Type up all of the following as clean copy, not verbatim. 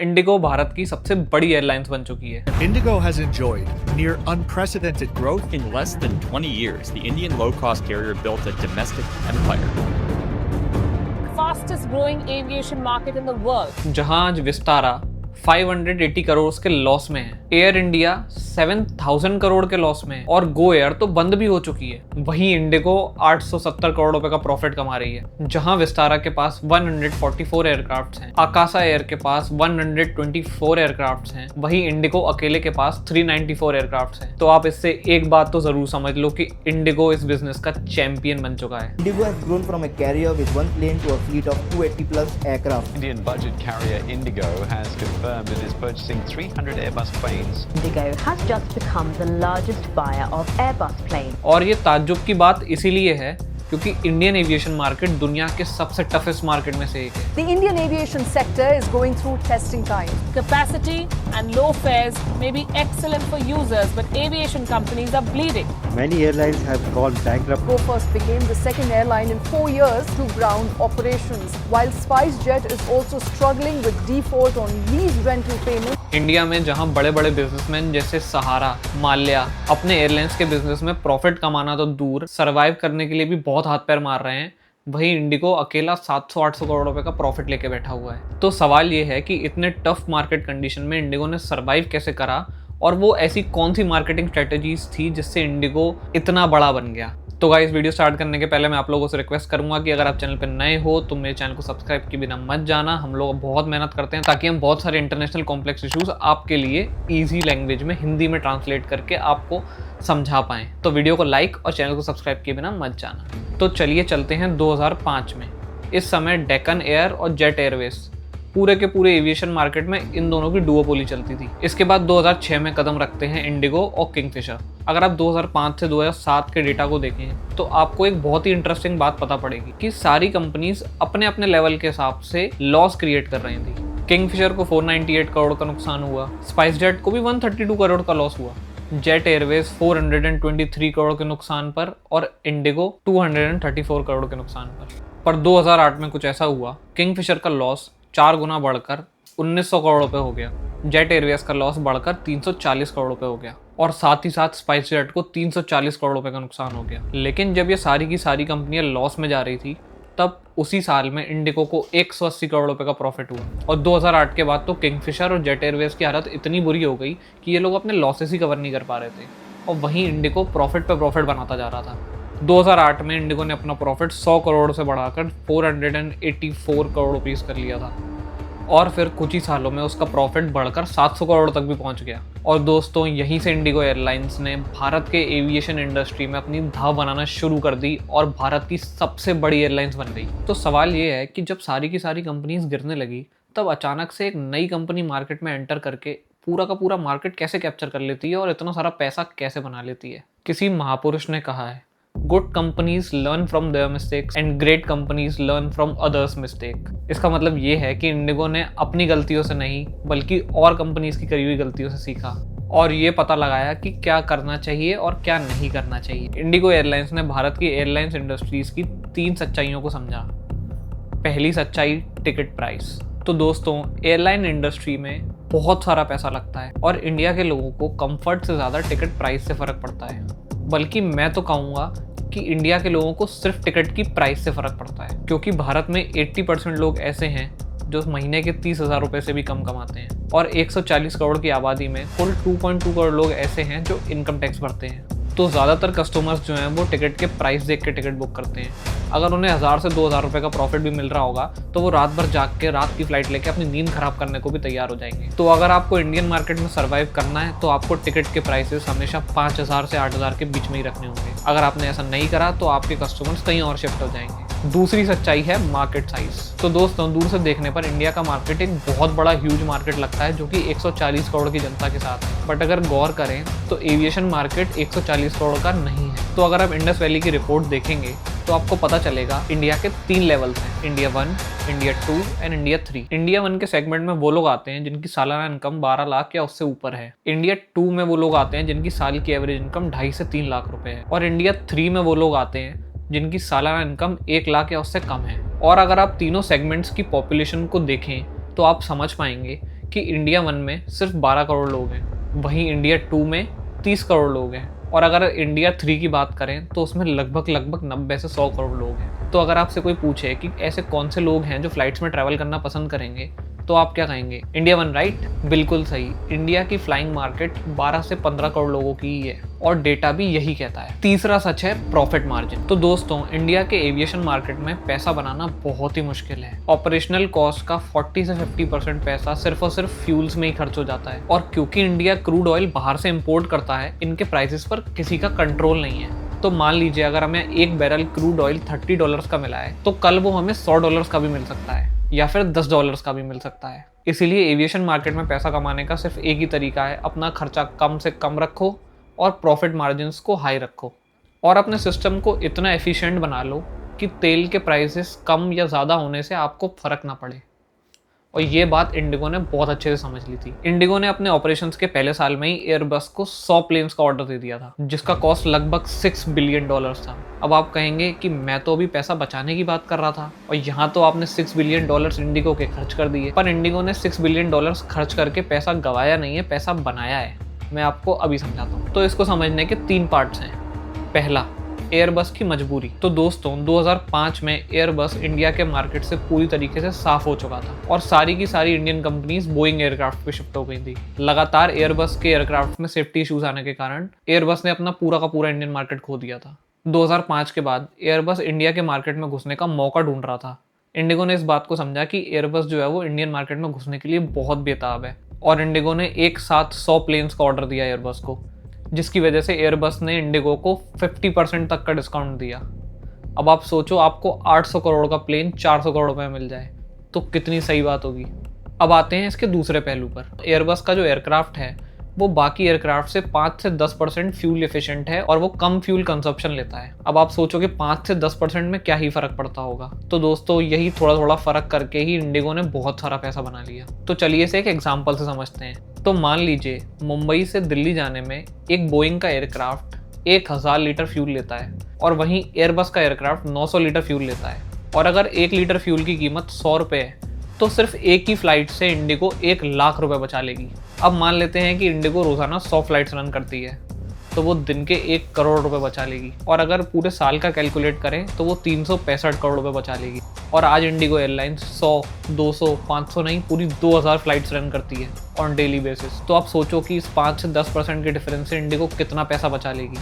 Indigo Bharat की सबसे बड़ी एयरलाइंस बन चुकी है। Indigo has enjoyed near unprecedented growth. In less than 20 years, the Indian low-cost carrier built a domestic empire. Fastest growing aviation market in the world. जहां आज विस्तारा 580 करोड़ के लॉस में है, एयर इंडिया 7000 करोड़ के लॉस में है और गो एयर तो बंद भी हो चुकी है। वहीं इंडिगो 870 करोड़ रुपए का प्रॉफिट कमा रही है। जहां विस्तारा के पास 144 एयरक्राफ्ट्स हैं, आकाशा एयर के पास 124 एयरक्राफ्ट्स हैं, वहीं इंडिगो अकेले के पास 394 एयरक्राफ्ट्स हैं। तो आप इससे एक बात तो जरूर समझ लो कि इंडिगो इस बिजनेस का चैंपियन बन चुका है। Indigo has grown from a carrier with one plane to a fleet of 280 plus aircraft. Indian budget carrier Indigo has confirmed it is purchasing 300 Airbus planes. Indigo has just become the largest buyer of Airbus planes. और ये ताज्जुब की बात इसीलिए है क्योंकि Indian aviation market दुनिया के सबसे टफेस्ट मार्केट में से एक है। The Indian aviation sector is going through testing time. Capacity and low fares may be excellent for users, but aviation companies are bleeding. Many airlines have gone bankrupt. GoFirst became the second airline in 4 years to ground operations, while SpiceJet is also struggling with default on lease rental payments. India में जहां बड़े बड़े businessman जैसे सहारा, माल्या अपने airlines के business में profit कमाना तो दूर, सरवाइव करने के लिए भी बहुत हाथ पैर मार रहे हैं, वहीं इंडिगो अकेला 700-800 करोड़ रुपए का प्रॉफिट लेके बैठा हुआ है। तो सवाल ये है कि इतने टफ मार्केट कंडीशन में इंडिगो ने सरवाइव कैसे करा और वो ऐसी कौन सी मार्केटिंग स्ट्रेटेजीज थी जिससे इंडिगो इतना बड़ा बन गया। तो गाइस, वीडियो स्टार्ट करने के पहले मैं आप लोगों से रिक्वेस्ट करूंगा कि अगर आप चैनल पर नए हो तो मेरे चैनल को सब्सक्राइब किए बिना मत जाना। हम लोग बहुत मेहनत करते हैं ताकि हम बहुत सारे इंटरनेशनल कॉम्प्लेक्स इश्यूज आपके लिए इजी लैंग्वेज में हिंदी में ट्रांसलेट करके आपको समझा पाएं। तो वीडियो को लाइक और चैनल को सब्सक्राइब किए बिना मत जाना। तो चलिए चलते हैं 2005 में। इस समय डेक्कन एयर और जेट एयरवेज पूरे के पूरे एविएशन मार्केट में इन दोनों की डुओपोली चलती थी। इसके बाद 2006 में कदम रखते हैं इंडिगो और किंगफिशर। अगर आप 2005 से 2007 के डेटा को देखें तो आपको एक बहुत ही इंटरेस्टिंग बात पता पड़ेगी कि सारी कंपनीज अपने अपने लेवल के हिसाब से लॉस क्रिएट कर रही थी। किंगफिशर को 498 करोड़ का नुकसान हुआ, स्पाइसजेट को भी 132 करोड़ का लॉस हुआ, जेट एयरवेज 423 करोड़ के नुकसान पर और इंडिगो 234 करोड़ के नुकसान पर 2008 में कुछ ऐसा हुआ, किंगफिशर का लॉस 4 गुना बढ़कर 1900 करोड़ रुपए हो गया, जेट एयरवेज का लॉस बढ़कर 340 करोड़ रुपए हो गया और साथ ही साथ स्पाइसजेट को 340 करोड़ रुपए का नुकसान हो गया। लेकिन जब ये सारी की सारी कंपनियां लॉस में जा रही थी तब उसी साल में इंडिगो को 180 करोड़ रुपए का प्रॉफिट हुआ और 2008 के बाद तो किंगफिशर और जेट एयरवेज की हालत इतनी बुरी हो गई कि ये लोग अपने लॉसेस ही कवर नहीं कर पा रहे थे और वहीं इंडिगो प्रॉफिट पे प्रॉफिट बनाता जा रहा था। 2008 में इंडिगो ने अपना प्रॉफिट 100 करोड़ से बढ़ाकर 484 करोड़ रुपीस कर लिया था और फिर कुछ ही सालों में उसका प्रॉफिट बढ़कर 700 करोड़ तक भी पहुंच गया। और दोस्तों, यहीं से इंडिगो एयरलाइंस ने भारत के एविएशन इंडस्ट्री में अपनी धाव बनाना शुरू कर दी और भारत की सबसे बड़ी एयरलाइंस बन गई। तो सवाल ये है कि जब सारी की सारी कंपनीज गिरने लगी तब अचानक से एक नई कंपनी मार्केट में एंटर करके पूरा का पूरा मार्केट कैसे कैप्चर कर लेती है और इतना सारा पैसा कैसे बना लेती है। किसी महापुरुष ने कहा है, good companies learn from their mistakes and great companies learn from others mistake. इसका मतलब ये है कि इंडिगो ने अपनी गलतियों से नहीं बल्कि और कंपनीज की करी हुई गलतियों से सीखा और ये पता लगाया कि क्या करना चाहिए और क्या नहीं करना चाहिए। इंडिगो एयरलाइंस ने भारत की एयरलाइंस इंडस्ट्रीज की 3 सच्चाइयों को समझा। पहली सच्चाई, टिकट प्राइस। तो दोस्तों, एयरलाइन इंडस्ट्री में बहुत सारा पैसा लगता है और इंडिया के लोगों को कंफर्ट से ज़्यादा टिकट प्राइस से फ़र्क पड़ता है। बल्कि मैं तो कहूँगा कि इंडिया के लोगों को सिर्फ टिकट की प्राइस से फ़र्क पड़ता है, क्योंकि भारत में 80% लोग ऐसे हैं जो महीने के 30,000 रुपये से भी कम कमाते हैं और 140 करोड़ की आबादी में कुल 2.2 करोड़ लोग ऐसे हैं जो इनकम टैक्स भरते हैं। तो ज़्यादातर कस्टमर्स जो हैं वो टिकट के प्राइस देख के टिकट बुक करते हैं। अगर उन्हें 1000 से 2000 रुपये का प्रॉफिट भी मिल रहा होगा तो वो रात भर जाग के रात की फ्लाइट लेके अपनी नींद खराब करने को भी तैयार हो जाएंगे। तो अगर आपको इंडियन मार्केट में सर्वाइव करना है तो आपको टिकट के प्राइसेस हमेशा 5000 से 8000 के बीच में ही रखने होंगे। अगर आपने ऐसा नहीं करा तो आपके कस्टमर्स कहीं और शिफ्ट हो जाएंगे। दूसरी सच्चाई है मार्केट साइज। तो दोस्तों, दूर से देखने पर इंडिया का मार्केट एक बहुत बड़ा ह्यूज मार्केट लगता है जो कि 140 करोड़ की जनता के साथ है, बट अगर गौर करें तो एविएशन मार्केट 140 करोड़ का नहीं है। तो अगर आप इंडस वैली की रिपोर्ट देखेंगे तो आपको पता चलेगा इंडिया के 3 लेवल्स हैं, India 1, India 2 and India 3। India 1 के सेगमेंट में वो लोग आते हैं जिनकी सालाना इनकम 12 लाख या उससे ऊपर है। इंडिया 2 में वो लोग आते हैं जिनकी साल की एवरेज इनकम 2.5 से 3 लाख रुपए है और इंडिया 3 में वो लोग आते हैं जिनकी सालाना इनकम 1 लाख या उससे कम है। और अगर आप तीनों सेगमेंट्स की पॉपुलेशन को देखें तो आप समझ पाएंगे कि इंडिया 1 में सिर्फ 12 करोड़ लोग हैं, वहीं इंडिया 2 में 30 करोड़ लोग हैं, और अगर इंडिया 3 की बात करें तो उसमें लगभग 90 से 100 करोड़ लोग हैं। तो अगर आपसे कोई पूछे कि ऐसे कौन से लोग हैं जो फ्लाइट्स में ट्रैवल करना पसंद करेंगे, तो आप क्या कहेंगे? India 1, right? बिल्कुल सही। इंडिया की फ्लाइंग मार्केट 12 से 15 करोड़ लोगों की ही है, और डेटा भी यही कहता है। तीसरा सच है प्रॉफिट मार्जिन। तो दोस्तों, इंडिया के एविएशन मार्केट में पैसा बनाना बहुत ही मुश्किल है। ऑपरेशनल कॉस्ट का 40 से 50% पैसा सिर्फ और सिर्फ फ्यूल्स में ही खर्च हो जाता है, और क्योंकि इंडिया क्रूड ऑयल बाहर से इम्पोर्ट करता है, इनके प्राइसेस पर किसी का कंट्रोल नहीं है। तो मान लीजिए अगर हमें एक बैरल क्रूड ऑयल $30 का मिला है, तो कल वो हमें $100 का भी मिल सकता है, या फिर $10 का भी मिल सकता है। इसीलिए एविएशन मार्केट में पैसा कमाने का सिर्फ एक ही तरीका है, अपना खर्चा कम से कम रखो और प्रॉफिट मार्जिन्स को हाई रखो, और अपने सिस्टम को इतना एफिशिएंट बना लो कि तेल के प्राइसेस कम या ज़्यादा होने से आपको फ़र्क ना पड़े। और ये बात इंडिगो ने बहुत अच्छे से समझ ली थी। इंडिगो ने अपने ऑपरेशंस के पहले साल में ही एयरबस को 100 प्लेन्स का ऑर्डर दे दिया था, जिसका कॉस्ट लगभग $6 बिलियन था। अब आप कहेंगे कि मैं तो अभी पैसा बचाने की बात कर रहा था, और यहाँ तो आपने $6 बिलियन इंडिगो के खर्च कर दिए। पर इंडिगो ने $6 बिलियन खर्च करके पैसा गंवाया नहीं है, पैसा बनाया है। मैं आपको अभी समझाता हूँ। तो इसको समझने के 3 पार्ट्स हैं। पहला, एयरबस की मजबूरी। तो दोस्तों, 2005 में एयरबस इंडिया के मार्केट से पूरी तरीके से साफ हो चुका था, और सारी की सारी इंडियन कंपनीज बोइंग एयरक्राफ्ट पे शिफ्ट हो गई थी। लगातार एयरबस के एयरक्राफ्ट में सेफ्टी इश्यूज आने के कारण एयरबस ने अपना पूरा का पूरा इंडियन मार्केट खो दिया था। 2005 के बाद एयरबस इंडिया के मार्केट में घुसने का मौका ढूंढ रहा था। इंडिगो ने इस बात को समझा कि एयरबस जो है वो इंडियन मार्केट में घुसने के लिए बहुत बेताब है, और इंडिगो ने एक साथ 100 प्लेन्स का ऑर्डर दिया एयरबस को, जिसकी वजह से एयरबस ने इंडिगो को 50% तक का डिस्काउंट दिया। अब आप सोचो, आपको 800 करोड़ का प्लेन 400 करोड़ में मिल जाए तो कितनी सही बात होगी। अब आते हैं इसके दूसरे पहलू पर। एयरबस का जो एयरक्राफ्ट है वो बाकी एयरक्राफ्ट से 5 से 10% फ्यूल एफिशिएंट है, और वो कम फ्यूल कंजप्शन लेता है। अब आप सोचो कि 5 से 10% में क्या ही फर्क पड़ता होगा। तो दोस्तों, यही थोड़ा थोड़ा फर्क करके ही इंडिगो ने बहुत सारा पैसा बना लिया। तो चलिए इसे एक एग्जाम्पल से समझते हैं। तो मान लीजिए मुंबई से दिल्ली जाने में एक बोइंग का एयरक्राफ्ट 1000 लीटर फ्यूल लेता है, और वहीं एयरबस का एयरक्राफ्ट 900 लीटर फ्यूल लेता है। और अगर 1 लीटर फ्यूल की कीमत 100 रुपये है, तो सिर्फ एक ही फ्लाइट से इंडिगो 1 लाख रुपए बचा लेगी। अब मान लेते हैं कि इंडिगो रोजाना 100 फ्लाइट्स रन करती है, तो वो दिन के 1 करोड़ रुपए बचा लेगी, और अगर पूरे साल का कैलकुलेट करें तो वो 365 करोड़ रुपए बचा लेगी। और आज इंडिगो एयरलाइंस 100, 200, 500 नहीं, पूरी 2000 फ्लाइट्स रन करती है ऑन डेली बेसिस। तो आप सोचो कि इस 5 से 10% के डिफरेंस से इंडिगो कितना पैसा बचा लेगी।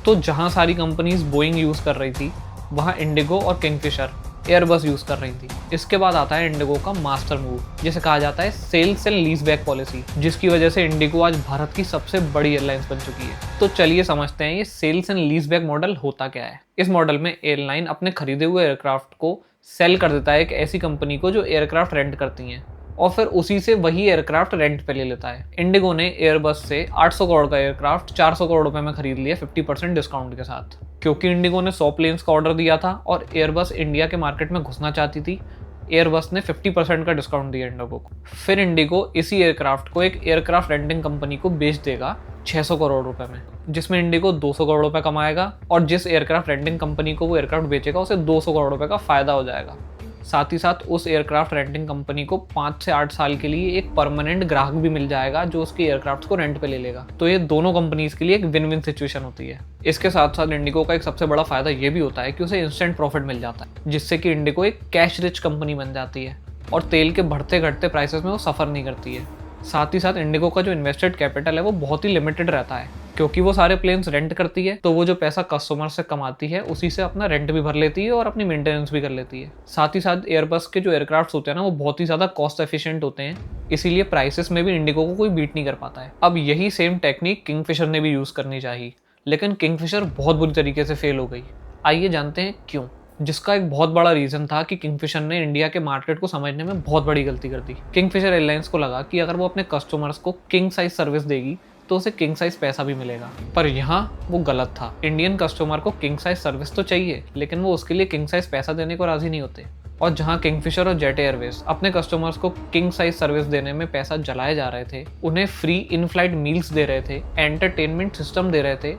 तो जहाँ सारी कंपनीज बोइंग यूज़ कर रही थी, वहाँ इंडिगो और किंगफिशर एयरबस यूज़ कर रही थी। इसके बाद आता है इंडिगो का मास्टर मूव, जिसे कहा जाता है sales and lease back policy, जिसकी वजह से इंडिगो आज भारत की सबसे बड़ी एयरलाइंस बन चुकी है। तो चलिए समझते हैं ये sales and lease back model होता क्या है। इस मॉडल में एयरलाइन अपने खरीदे हुए एयरक्राफ्ट को सेल कर देता है एक ऐसी कंपनी को जो एयरक्राफ्ट रेंट करती हैं, और फिर उसी से वही एयरक्राफ्ट रेंट पे ले लेता है। इंडिगो ने एयरबस से 800 करोड़ का एयरक्राफ्ट 400 करोड़ रुपए में खरीद लिया 50% डिस्काउंट के साथ, क्योंकि इंडिगो ने 100 प्लेन्स का ऑर्डर दिया था और एयरबस इंडिया के मार्केट में घुसना चाहती थी। एयरबस ने 50% का डिस्काउंट दिया इंडिगो को। फिर इंडिगो इसी एयरक्राफ्ट को एक एयरक्राफ्ट रेंटिंग कंपनी को बेच देगा 600 करोड़ रुपए में, जिसमें इंडिगो 200 करोड़ रुपए कमाएगा, और जिस एयरक्राफ्ट रेंटिंग कंपनी को वो एयरक्राफ्ट बेचेगा उसे 200 करोड़ रुपए का फायदा हो जाएगा। साथ ही साथ उस एयरक्राफ्ट रेंटिंग कंपनी को 5 से 8 साल के लिए एक परमानेंट ग्राहक भी मिल जाएगा जो उसके एयरक्राफ्ट को रेंट पे ले लेगा। तो ये दोनों कंपनीज के लिए एक विन विन सिचुएशन होती है। इसके साथ साथ इंडिगो का एक सबसे बड़ा फायदा ये भी होता है कि उसे इंस्टेंट प्रॉफिट मिल जाता है, जिससे कि इंडिगो एक कैश रिच कंपनी बन जाती है और तेल के बढ़ते घटते प्राइसेस में वो सफ़र नहीं करती है। साथ ही साथ इंडिगो का जो इन्वेस्टेड कैपिटल है वो बहुत ही लिमिटेड रहता है, क्योंकि वो सारे प्लेन्स रेंट करती है, तो वो जो पैसा कस्टमर से कमाती है उसी से अपना रेंट भी भर लेती है और अपनी मेंटेनेंस भी कर लेती है। साथ ही साथ एयरबस के जो एयरक्राफ्ट होते हैं ना, वो बहुत ही ज़्यादा कॉस्ट एफिशिएंट होते हैं, इसीलिए प्राइसेस में भी इंडिगो को कोई बीट नहीं कर पाता है। अब यही सेम टेक्निक किंगफिशर ने भी यूज़ करनी चाहिए, लेकिन किंगफिशर बहुत बुरी तरीके से फेल हो गई। आइए जानते हैं क्यों। जिसका एक बहुत बड़ा रीज़न था कि किंगफिशर ने इंडिया के मार्केट को समझने में बहुत बड़ी गलती कर दी। किंगफिशर एयरलाइंस को लगा कि अगर वो अपने कस्टमर्स को किंग साइज सर्विस देगी तो उसे किंग साइज पैसा भी मिलेगा, पर यहाँ वो गलत था। इंडियन कस्टमर को किंग साइज सर्विस तो चाहिए, लेकिन वो उसके लिए किंग साइज पैसा देने को राजी नहीं होते। और जहाँ किंगफिशर और जेट एयरवेज अपने कस्टमर्स को किंग साइज सर्विस देने में पैसा जलाए जा रहे थे, उन्हें फ्री इन फ्लाइट मील्स दे रहे थे, एंटरटेनमेंट सिस्टम दे रहे थे,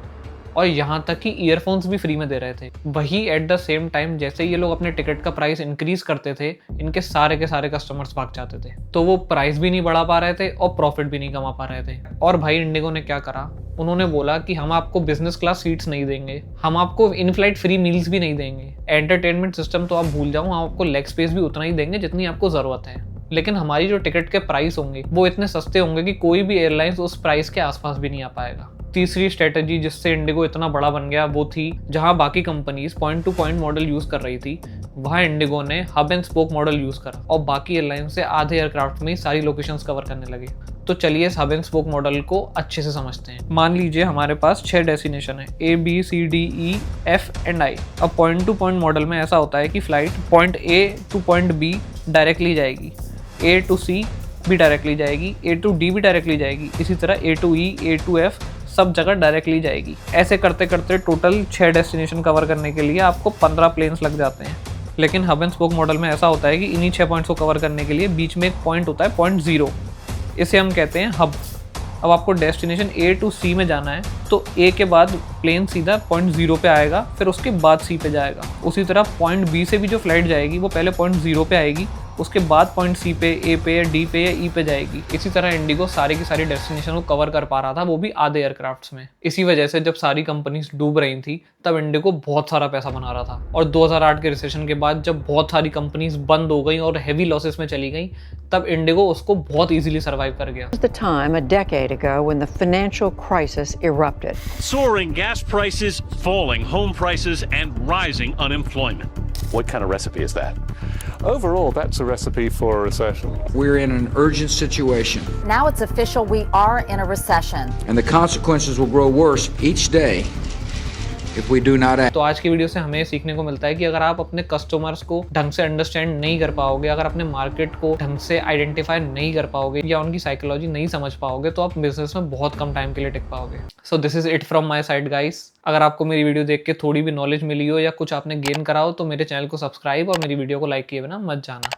और यहाँ तक कि ईयरफोन्स भी फ्री में दे रहे थे। वही एट द सेम टाइम जैसे ये लोग अपने टिकट का प्राइस इंक्रीज करते थे, इनके सारे के सारे कस्टमर्स भाग जाते थे। तो वो प्राइस भी नहीं बढ़ा पा रहे थे और प्रॉफिट भी नहीं कमा पा रहे थे। और भाई इंडिगो ने क्या करा, उन्होंने बोला कि हम आपको बिजनेस क्लास सीट्स नहीं देंगे, हम आपको इन फ्लाइट फ्री मील्स भी नहीं देंगे, एंटरटेनमेंट सिस्टम तो आप भूल जाओ, हम आपको लेग स्पेस भी उतना ही देंगे जितनी आपको ज़रूरत है। लेकिन हमारी जो टिकट के प्राइस होंगे वो इतने सस्ते होंगे कि कोई भी एयरलाइंस उस प्राइस के आसपास भी नहीं आ पाएगा। तीसरी स्ट्रेटजी जिससे इंडिगो इतना बड़ा बन गया वो थी, जहां बाकी companies point to point model use कर रही थी, वहां इंडिगो ने hub and spoke model use करा और बाकी एयरलाइन से आधे एयरक्राफ्ट में ही सारी लोकेशंस कवर करने लगे। तो चलिए इस हब एंड स्पोक मॉडल को अच्छे से समझते हैं। मान लीजिए हमारे पास 6 डेस्टिनेशन है, A, B, C, D, E, F and I। अब पॉइंट टू पॉइंट मॉडल में ऐसा होता है कि flight point A to point B directly जाएगी, A टू C भी डायरेक्टली जाएगी, A टू D भी डायरेक्टली जाएगी, इसी तरह A to E, A to F सब जगह डायरेक्टली जाएगी। ऐसे करते करते टोटल 6 डेस्टिनेशन कवर करने के लिए आपको 15 प्लेन्स लग जाते हैं। लेकिन हब एंड स्पोक मॉडल में ऐसा होता है कि इन्हीं 6 पॉइंट्स को कवर करने के लिए बीच में एक पॉइंट होता है पॉइंट 0, इसे हम कहते हैं हब। अब आपको डेस्टिनेशन A टू C में जाना है तो A के बाद प्लेन सीधा पॉइंट 0 पे आएगा, फिर उसके बाद C पे जाएगा। उसी तरह पॉइंट B से भी जो फ्लाइट जाएगी वो पहले पॉइंट 0 पे आएगी, उसके बाद पॉइंट C पे, A पे या D पे या E पे जाएगी। इसी तरह इंडिगो सारी की सारी डेस्टिनेशन को कवर कर पा रहा था, वो भी आधे एयरक्राफ्ट्स में। इसी वजह से जब सारी कंपनीज डूब रही थी तब इंडिगो बहुत सारा पैसा बना रहा था। और 2008 के रिसेशन के बाद जब बहुत सारी कंपनीज बंद हो गई और हैवी लॉसेस में चली गई, तब इंडिगो उसको बहुत ईजिली सर्वाइव कर गया। The time a decade ago when the financial crisis erupted. Soaring gas prices, falling home prices, and rising unemployment. What kind of recipe is that? Overall, that's a recipe for a recession. We're in an urgent situation. Now it's official, we are in a recession. And the consequences will grow worse each day if we do not act. तो आज की video से हमें सीखने को मिलता है कि अगर आप अपने कस्टमर्स को ढंग से अंडरस्टैंड नहीं कर पाओगे, अगर अपने मार्केट को ढंग से आइडेंटिफाई नहीं कर पाओगे या उनकी साइकोलॉजी नहीं समझ पाओगे, तो आप बिजनेस में बहुत कम टाइम के लिए टिक पाओगे। So this is it from my side guys. अगर आपको मेरी वीडियो देख के थोड़ी भी नॉलेज मिली हो या कुछ आपने गेन करा हो तो मेरे चैनल को सब्सक्राइब और मेरी वीडियो को लाइक किए बिना मत जाना।